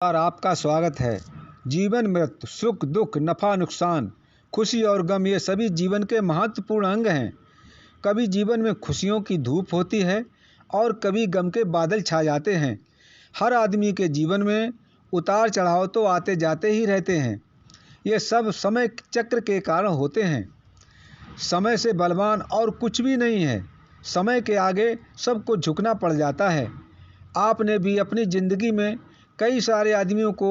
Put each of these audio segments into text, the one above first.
और आपका स्वागत है। जीवन मृत्यु, सुख दुख, नफ़ा नुकसान, खुशी और गम ये सभी जीवन के महत्वपूर्ण अंग हैं। कभी जीवन में खुशियों की धूप होती है और कभी गम के बादल छा जाते हैं। हर आदमी के जीवन में उतार चढ़ाव तो आते जाते ही रहते हैं। ये सब समय चक्र के कारण होते हैं। समय से बलवान और कुछ भी नहीं है। समय के आगे सबको झुकना पड़ जाता है। आपने भी अपनी ज़िंदगी में कई सारे आदमियों को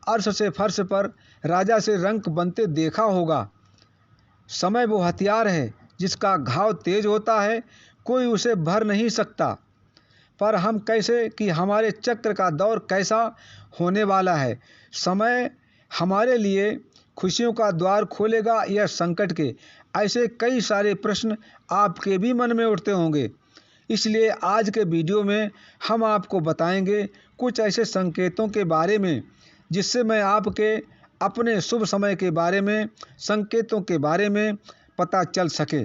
अर्श से फर्श पर राजा से रंक बनते देखा होगा। समय वो हथियार है जिसका घाव तेज होता है, कोई उसे भर नहीं सकता। पर हम कैसे कि हमारे चक्र का दौर कैसा होने वाला है। समय हमारे लिए खुशियों का द्वार खोलेगा या संकट के, ऐसे कई सारे प्रश्न आपके भी मन में उठते होंगे। इसलिए आज के वीडियो में हम आपको बताएंगे कुछ ऐसे संकेतों के बारे में जिससे मैं आपके अपने शुभ समय के बारे में, संकेतों के बारे में पता चल सके।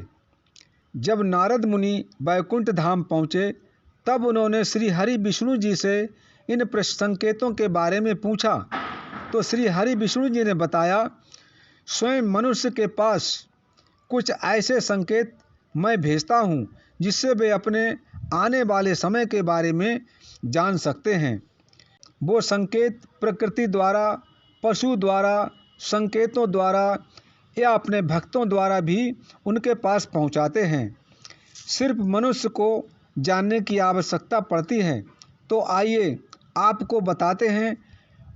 जब नारद मुनि बैकुंठ धाम पहुँचे तब उन्होंने श्री हरि विष्णु जी से इन संकेतों के बारे में पूछा तो श्री हरि विष्णु जी ने बताया, स्वयं मनुष्य के पास कुछ ऐसे संकेत मैं भेजता हूँ जिससे वे अपने आने वाले समय के बारे में जान सकते हैं। वो संकेत प्रकृति द्वारा, पशु द्वारा, संकेतों द्वारा या अपने भक्तों द्वारा भी उनके पास पहुँचाते हैं। सिर्फ मनुष्य को जानने की आवश्यकता पड़ती है। तो आइए आपको बताते हैं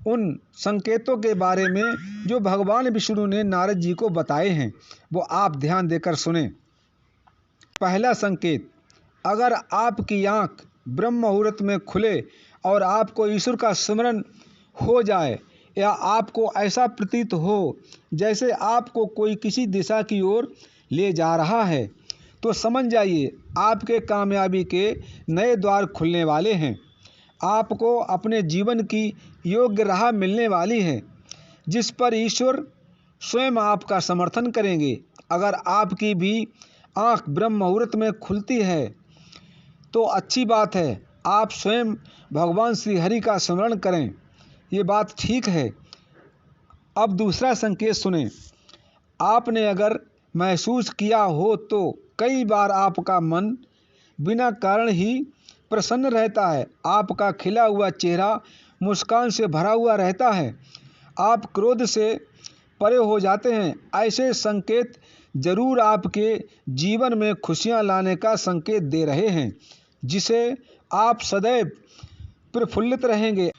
उन संकेतों के बारे में जो भगवान विष्णु ने नारद जी को बताए हैं, वो आप ध्यान देकर सुने। पहला संकेत, अगर आपकी आँख ब्रह्म मुहूर्त में खुले और आपको ईश्वर का स्मरण हो जाए या आपको ऐसा प्रतीत हो जैसे आपको कोई किसी दिशा की ओर ले जा रहा है, तो समझ जाइए आपके कामयाबी के नए द्वार खुलने वाले हैं। आपको अपने जीवन की योग्य राह मिलने वाली है जिस पर ईश्वर स्वयं आपका समर्थन करेंगे। अगर आपकी भी आँख ब्रह्म मुहूर्त में खुलती है तो अच्छी बात है, आप स्वयं भगवान श्री हरि का स्मरण करें, ये बात ठीक है। अब दूसरा संकेत सुने। आपने अगर महसूस किया हो तो कई बार आपका मन बिना कारण ही प्रसन्न रहता है। आपका खिला हुआ चेहरा मुस्कान से भरा हुआ रहता है। आप क्रोध से परे हो जाते हैं। ऐसे संकेत जरूर आपके जीवन में खुशियां लाने का संकेत दे रहे हैं जिसे आप सदैव प्रफुल्लित रहेंगे।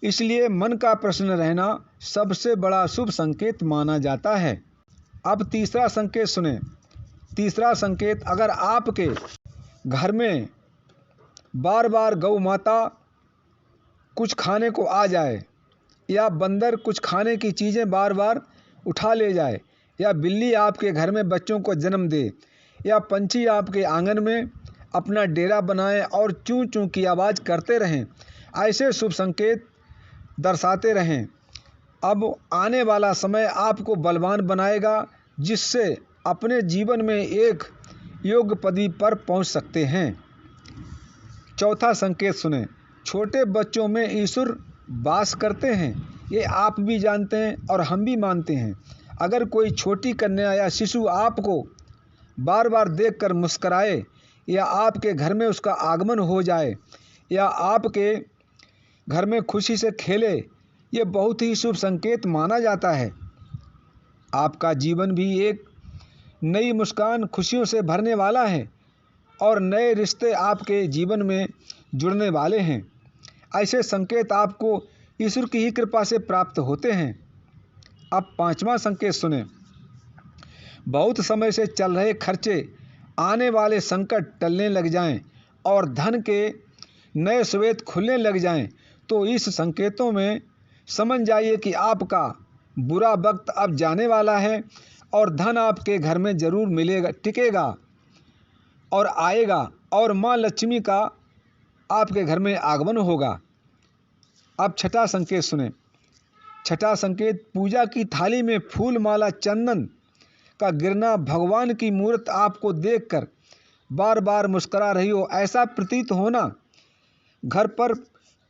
इसलिए मन का प्रसन्न रहना सबसे बड़ा शुभ संकेत माना जाता है। अब तीसरा संकेत सुने। तीसरा संकेत, अगर आपके घर में बार बार गौ माता कुछ खाने को आ जाए या बंदर कुछ खाने की चीज़ें बार बार उठा ले जाए या बिल्ली आपके घर में बच्चों को जन्म दे या पंछी आपके आंगन में अपना डेरा बनाएं और चूं चूं की आवाज़ करते रहें, ऐसे शुभ संकेत दर्शाते रहें। अब आने वाला समय आपको बलवान बनाएगा जिससे अपने जीवन में एक योग्य पदवी पर पहुंच सकते हैं। चौथा संकेत सुने। छोटे बच्चों में ईश्वर वास करते हैं, ये आप भी जानते हैं और हम भी मानते हैं। अगर कोई छोटी कन्या या शिशु आपको बार बार देखकर मुस्कराए या आपके घर में उसका आगमन हो जाए या आपके घर में खुशी से खेले, ये बहुत ही शुभ संकेत माना जाता है। आपका जीवन भी एक नई मुस्कान खुशियों से भरने वाला है और नए रिश्ते आपके जीवन में जुड़ने वाले हैं। ऐसे संकेत आपको ईश्वर की ही कृपा से प्राप्त होते हैं। अब पांचवा संकेत सुने। बहुत समय से चल रहे खर्चे, आने वाले संकट टलने लग जाएं और धन के नए स्रोत खुलने लग जाएं, तो इस संकेतों में समझ जाइए कि आपका बुरा वक्त अब जाने वाला है और धन आपके घर में ज़रूर मिलेगा, टिकेगा और आएगा और माँ लक्ष्मी का आपके घर में आगमन होगा। अब छठा संकेत सुने। छठा संकेत, पूजा की थाली में फूल माला चंदन का गिरना, भगवान की मूर्त आपको देखकर बार बार मुस्करा रही हो ऐसा प्रतीत होना, घर पर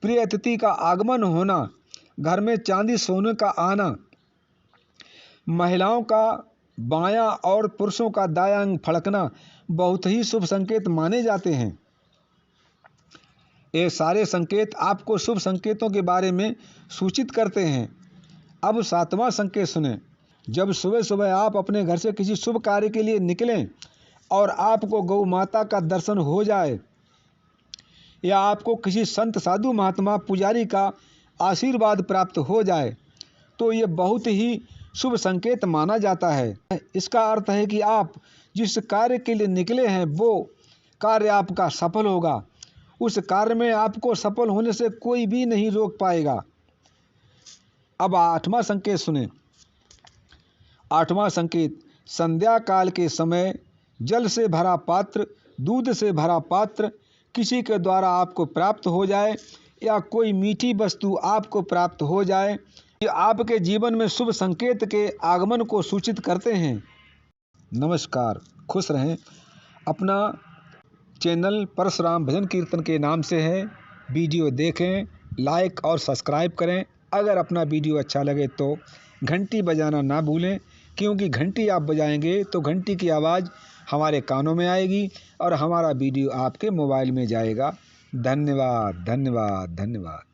प्रिय अतिथि का आगमन होना, घर में चांदी सोने का आना, महिलाओं का बायां और पुरुषों का दायां अंग फड़कना बहुत ही शुभ संकेत माने जाते हैं। ये सारे संकेत आपको शुभ संकेतों के बारे में सूचित करते हैं। अब 7वां संकेत सुने। जब सुबह सुबह आप अपने घर से किसी शुभ कार्य के लिए निकलें और आपको गौ माता का दर्शन हो जाए या आपको किसी संत साधु महात्मा पुजारी का आशीर्वाद प्राप्त हो जाए तो ये बहुत ही शुभ संकेत माना जाता है। इसका अर्थ है कि आप जिस कार्य के लिए निकले हैं वो कार्य आपका सफल होगा। उस कार्य में आपको सफल होने से कोई भी नहीं रोक पाएगा। अब 8वां संकेत सुने। 8वां संकेत, संध्या काल के समय जल से भरा पात्र, दूध से भरा पात्र किसी के द्वारा आपको प्राप्त हो जाए या कोई मीठी वस्तु आपको प्राप्त हो जाए, ये आपके जीवन में शुभ संकेत के आगमन को सूचित करते हैं। नमस्कार, खुश रहें। अपना चैनल परशुराम भजन कीर्तन के नाम से है। वीडियो देखें, लाइक और सब्सक्राइब करें। अगर अपना वीडियो अच्छा लगे तो घंटी बजाना ना भूलें, क्योंकि घंटी आप बजाएंगे तो घंटी की आवाज़ हमारे कानों में आएगी और हमारा वीडियो आपके मोबाइल में जाएगा। धन्यवाद, धन्यवाद, धन्यवाद।